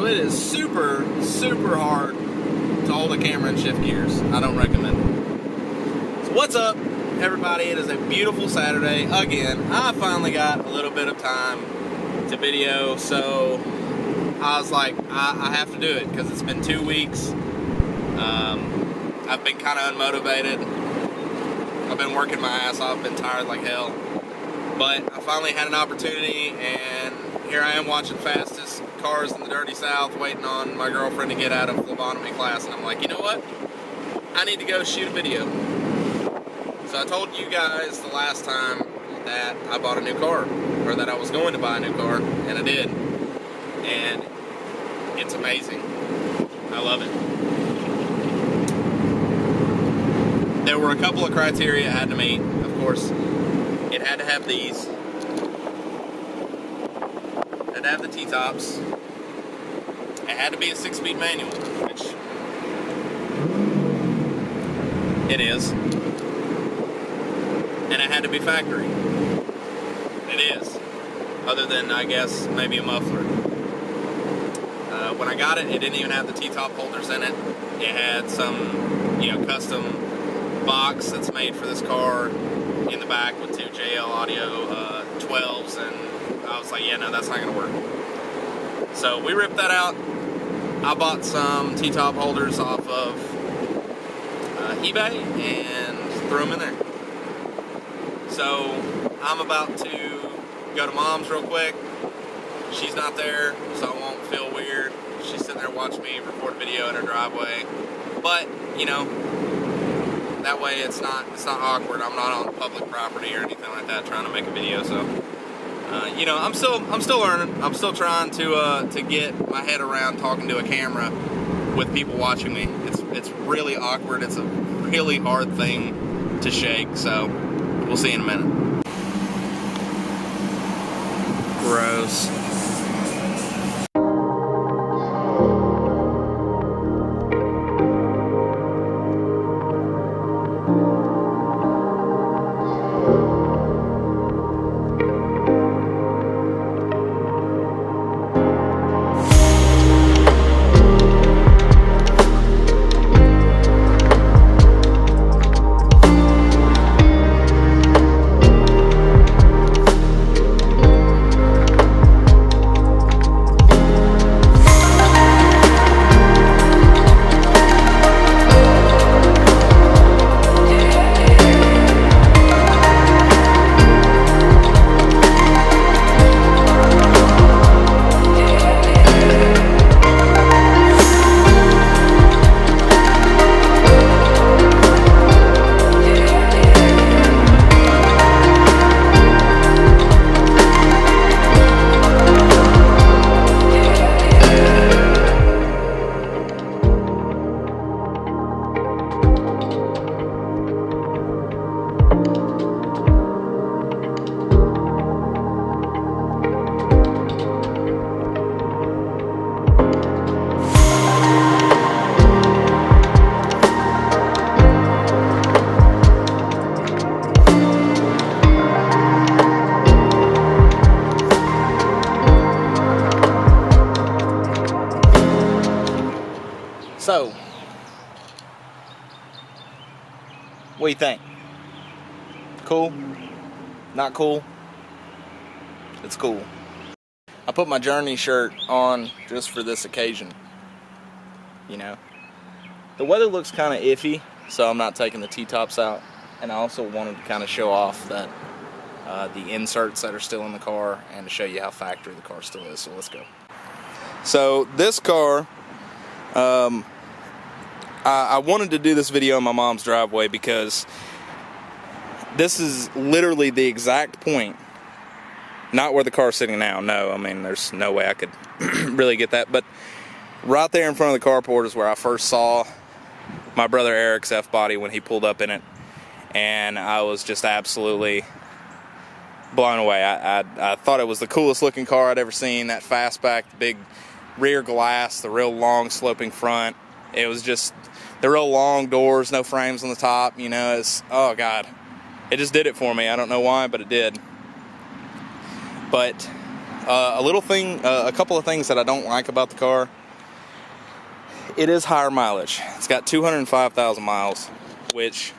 So it is super, super hard to hold a camera and shift gears. I don't recommend it. So what's up, everybody? It is a beautiful Saturday. Again, I finally got a little bit of time to video, so I was like, I have to do it because it's been 2 weeks. I've been kind of unmotivated. I've been working my ass off, been tired like hell. But I finally had an opportunity, and here I am watching Fastest Cars in the Dirty South, waiting on my girlfriend to get out of phlebotomy class, and I'm like, you know what? I need to go shoot a video. So I told you guys the last time that I bought a new car, or that I was going to buy a new car, and I did. And it's amazing. I love it. There were a couple of criteria I had to meet. Of course, it had to have these. It had to have the T-tops. It had to be a 6-speed manual, which it is. And it had to be factory. It is. Other than, I guess, maybe a muffler. When I got it, it didn't even have the T-top holders in it. It had some, custom box that's made for this car in the back with 2 JL Audio 12s, and I was like, yeah, no, that's not gonna work. So we ripped that out. I bought some T-top holders off of eBay and threw them in there. So I'm about to go to Mom's real quick. She's not there, so I won't feel weird. She's sitting there watching me record a video in her driveway. But, that way it's not awkward. I'm not on public property or anything like that trying to make a video. So, I'm still learning. I'm still trying to get my head around talking to a camera with people watching me. It's really awkward. It's a really hard thing to shake. So, we'll see in a minute. Gross. So, what do you think? Cool? Not cool? It's cool. I put my Journey shirt on just for this occasion. The weather looks kind of iffy, so I'm not taking the T-tops out. And I also wanted to kind of show off that the inserts that are still in the car and to show you how factory the car still is. So let's go. So this car, I wanted to do this video in my mom's driveway because this is literally the exact point, not where the car's sitting now. No, I mean, there's no way I could really get that, but right there in front of the carport is where I first saw my brother Eric's F-body when he pulled up in it, and I was just absolutely blown away. I thought it was the coolest looking car I'd ever seen. That fastback, the big rear glass, the real long sloping front. It was just the real long doors, no frames on the top. It's, oh God, it just did it for me. I don't know why, but it did. But A couple of things that I don't like about the car. It is higher mileage. It's got 205,000 miles, which,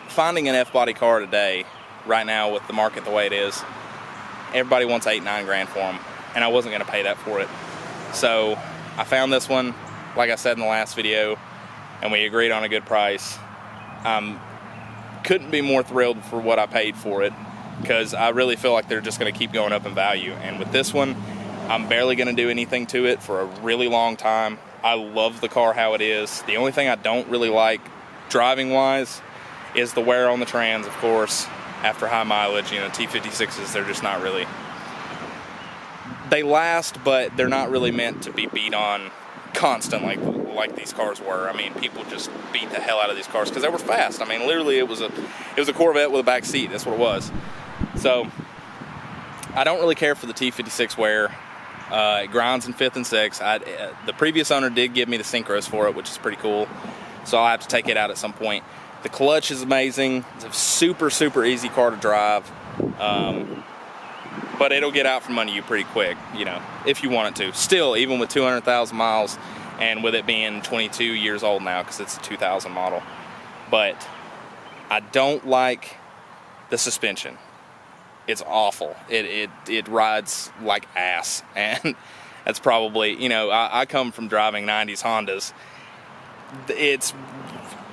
finding an F-body car today, right now with the market the way it is, everybody wants 8-9 grand for them, and I wasn't going to pay that for it. So I found this one, like I said in the last video, and we agreed on a good price. Couldn't be more thrilled for what I paid for it, because I really feel like they're just going to keep going up in value. And with this one, I'm barely going to do anything to it for a really long time. I love the car how it is. The only thing I don't really like driving wise is the wear on the trans, of course. After high mileage, you know, T56s, they're just not really, they last, but they're not really meant to be beat on constant like these cars were. I mean, people just beat the hell out of these cars because they were fast. I mean, literally it was a Corvette with a back seat. That's what it was. So I don't really care for the T56 wear. It grinds in 5th and 6th. The previous owner did give me the Synchros for it, which is pretty cool. So I'll have to take it out at some point. The clutch is amazing. It's a super, super easy car to drive. But it'll get out from under you pretty quick, you know, if you want it to. Still, even with 200,000 miles and with it being 22 years old now, because it's a 2000 model. But I don't like the suspension. It's awful. It rides like ass. And that's probably, you know, I come from driving 90s Hondas. It's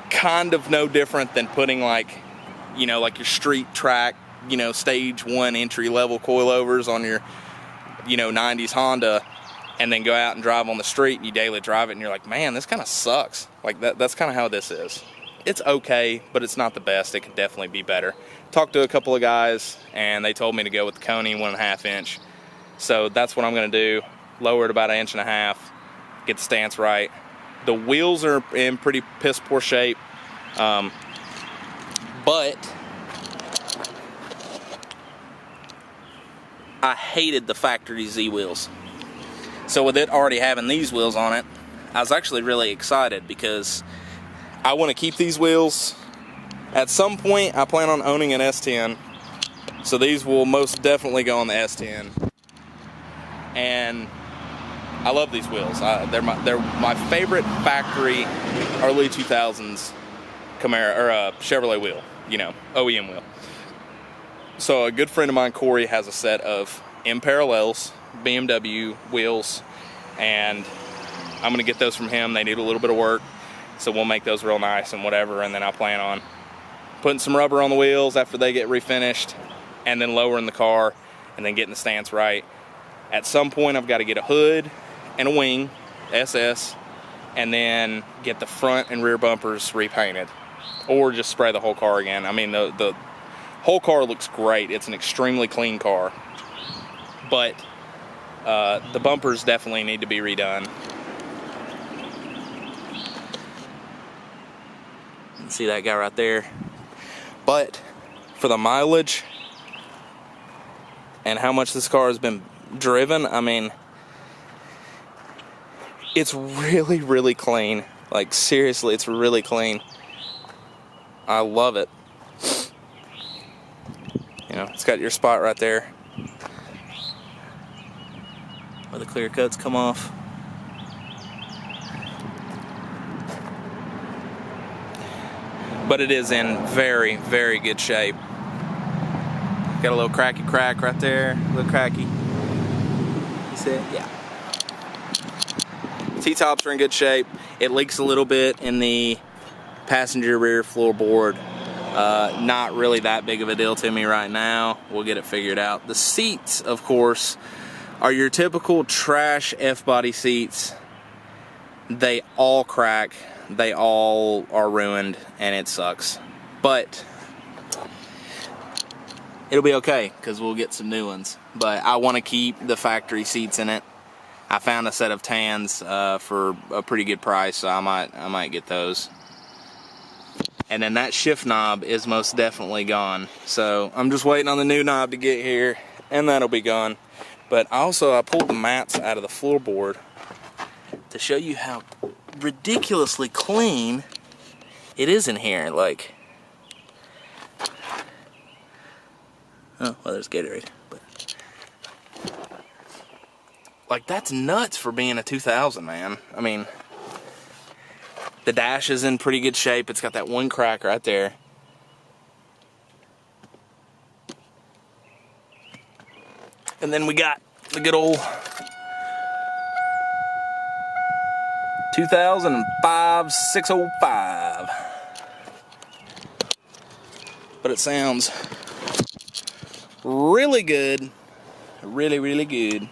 kind of no different than putting like, you know, like your street track, you know, stage 1 entry level coilovers on your, you know, 90s Honda, and then go out and drive on the street and you daily drive it and you're like, man, this kind of sucks. Like that's kind of how this is. It's okay, but it's not the best. It could definitely be better. Talked to a couple of guys and they told me to go with the Coney 1.5 inch. So that's what I'm going to do. Lower it about 1.5 inches, get the stance right. The wheels are in pretty piss poor shape, but I hated the factory Z wheels. So with it already having these wheels on it, I was actually really excited because I want to keep these wheels. At some point, I plan on owning an S10, so these will most definitely go on the S10. And I love these wheels. They're my favorite factory early 2000s Camaro or Chevrolet wheel, you know, OEM wheel. So a good friend of mine, Corey, has a set of M Parallels BMW wheels, and I'm gonna get those from him. They need a little bit of work, so we'll make those real nice and whatever. And then I plan on putting some rubber on the wheels after they get refinished, and then lowering the car, and then getting the stance right. At some point, I've got to get a hood and a wing, SS, and then get the front and rear bumpers repainted, or just spray the whole car again. I mean, the whole car looks great. It's an extremely clean car, but the bumpers definitely need to be redone. See that guy right there? But for the mileage and how much this car has been driven, I mean, it's really, really clean. Like, seriously, it's really clean. I love it. You know, it's got your spot right there where the clear cuts come off. But it is in very, very good shape. Got a little cracky crack right there, a little cracky. You see it? Yeah. T-tops are in good shape. It leaks a little bit in the passenger rear floorboard. Not really that big of a deal to me right now. We'll get it figured out. The seats, of course, are your typical trash F-body seats. They all crack. They all are ruined, and it sucks. But it'll be okay, because we'll get some new ones. But I want to keep the factory seats in it. I found a set of tans for a pretty good price, so I might get those. And then that shift knob is most definitely gone. So I'm just waiting on the new knob to get here, and that'll be gone. But also, I pulled the mats out of the floorboard to show you how ridiculously clean it is in here. Like, Oh, well, there's Gatorade. But like, that's nuts for being a 2000, man. I mean, the dash is in pretty good shape. It's got that one crack right there. And then we got the good old 2005 605. But it sounds really good. Really, really good.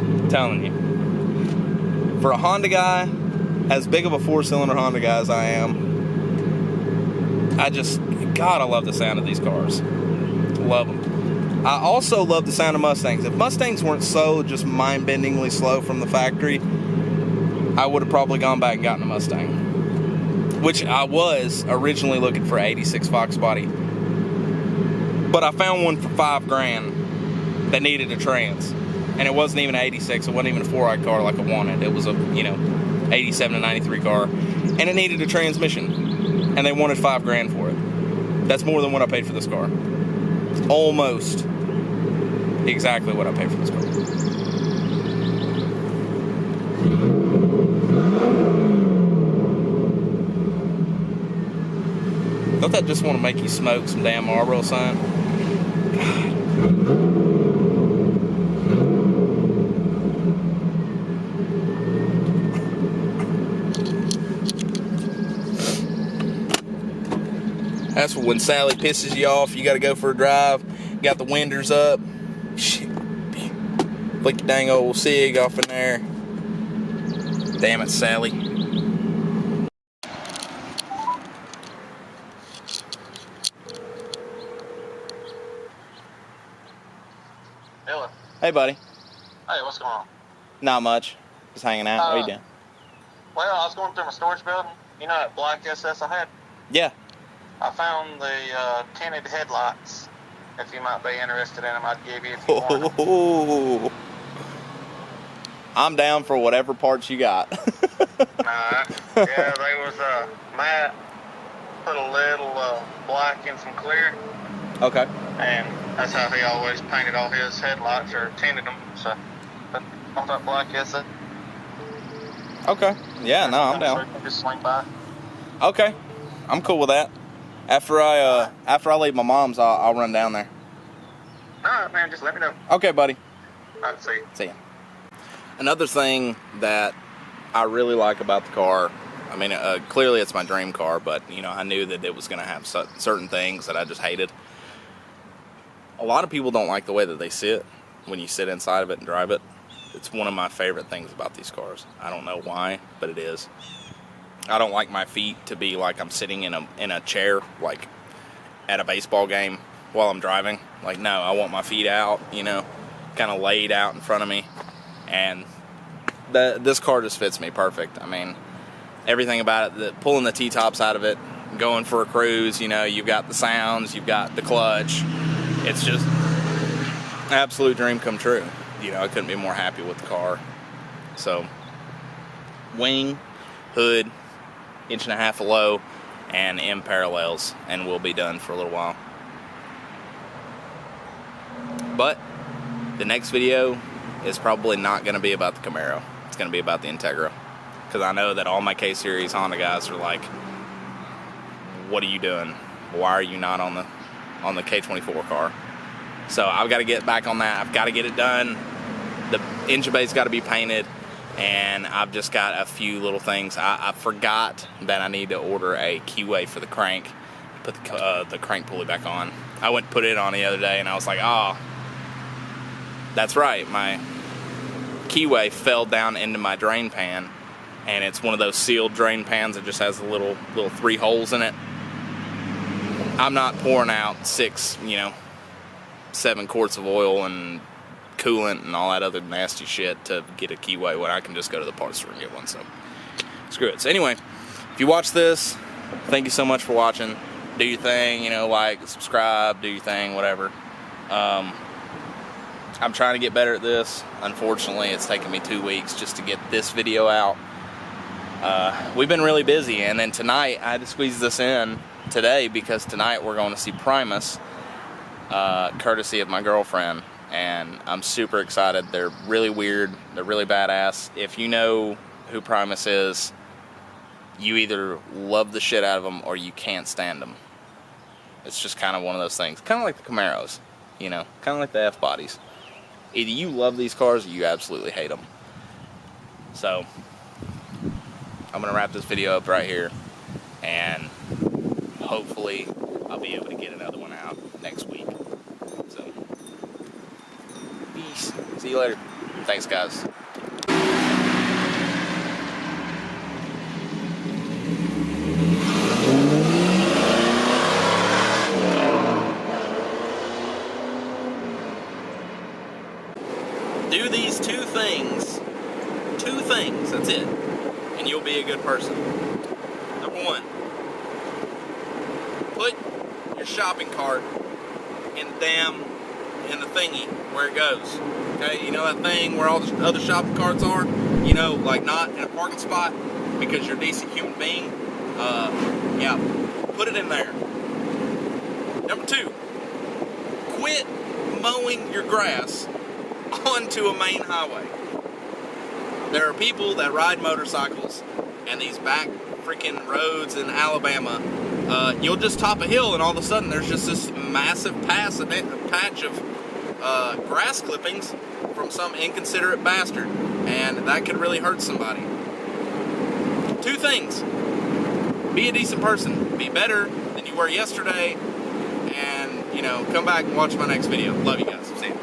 I'm telling you. For a Honda guy, as big of a 4-cylinder Honda guy as I am, God, I love the sound of these cars. Love them. I also love the sound of Mustangs. If Mustangs weren't so just mind-bendingly slow from the factory, I would have probably gone back and gotten a Mustang. Which I was originally looking for an 86 Fox body. But I found one for $5,000 that needed a trans. And it wasn't even an 86, it wasn't even a 4i car like I wanted. It was a, 87 to 93 car. And it needed a transmission. And they wanted $5,000 for it. That's more than what I paid for this car. It's almost exactly what I paid for this car. Don't that just want to make you smoke some damn Marlboro, son? God. That's when Sally pisses you off. You got to go for a drive. Got the winders up. Shit. Flick the dang old cig off in there. Damn it, Sally. Hello. Hey, buddy. Hey, what's going on? Not much. Just hanging out. What are you doing? Well, I was going through my storage building. You know that black SS I had? Yeah. I found the tinted headlights. If you might be interested in them, I'd give you if you want them. Oh, I'm down for whatever parts you got. Yeah, they was Matt put a little black in some clear. Okay. And that's how he always painted all his headlights, or tinted them. So, but on that black SS. Okay. Yeah, no, I'm down. Just swing by. Okay. I'm cool with that. After I leave my mom's, I'll run down there. Alright, man, just let me know. Okay, buddy. Alright, see you. See ya. Another thing that I really like about the car, I mean, clearly it's my dream car, but, I knew that it was going to have certain things that I just hated. A lot of people don't like the way that they sit when you sit inside of it and drive it. It's one of my favorite things about these cars. I don't know why, but it is. I don't like my feet to be like I'm sitting in a chair, like at a baseball game while I'm driving. Like, no, I want my feet out, kind of laid out in front of me. And this car just fits me perfect. I mean, everything about it, pulling the T-tops out of it, going for a cruise, you've got the sounds, you've got the clutch. It's just an absolute dream come true. I couldn't be more happy with the car. So, wing, hood, 1.5 inches of low, and M parallels, and we'll be done for a little while. But the next video is probably not going to be about the Camaro. It's going to be about the Integra, because I know that all my K-Series Honda guys are like, what are you doing? Why are you not on the K24 car? So I've got to get back on that. I've got to get it done. The engine bay's got to be painted. And I've just got a few little things. I forgot that I need to order a keyway for the crank, put the crank pulley back on. I went to put it on the other day, and I was like, oh, that's right. My keyway fell down into my drain pan, and it's one of those sealed drain pans that just has the little 3 holes in it. I'm not pouring out 7 quarts of oil and coolant and all that other nasty shit to get a keyway when I can just go to the parts store and get one. So screw it. So anyway, if you watch this, thank you so much for watching. Do your thing, like, subscribe, do your thing, whatever. I'm trying to get better at this. Unfortunately, it's taken me 2 weeks just to get this video out. we've been really busy, and then tonight I had to squeeze this in today because tonight we're going to see Primus, courtesy of my girlfriend, and I'm super excited. They're really weird, they're really badass. If you know who Primus is, you either love the shit out of them or you can't stand them. It's just kind of one of those things, kind of like the Camaros, you know, kind of like the F-bodies. Either you love these cars or you absolutely hate them. So I'm gonna wrap this video up right here, and hopefully I'll be able to get another one out next week. So, peace. See you later. Thanks, guys. Do these two things, that's it, and you'll be a good person. Number one, put your shopping cart in the thingy where it goes. Okay, you know that thing where all the other shopping carts are? You know, like not in a parking spot because you're a decent human being. Yeah, put it in there. Number two, quit mowing your grass onto a main highway. There are people that ride motorcycles and these back freaking roads in Alabama. You'll just top a hill and all of a sudden there's just this massive patch of grass clippings from some inconsiderate bastard, and that could really hurt somebody. Two things: be a decent person, be better than you were yesterday, and, you know, come back and watch my next video. Love you guys. See ya.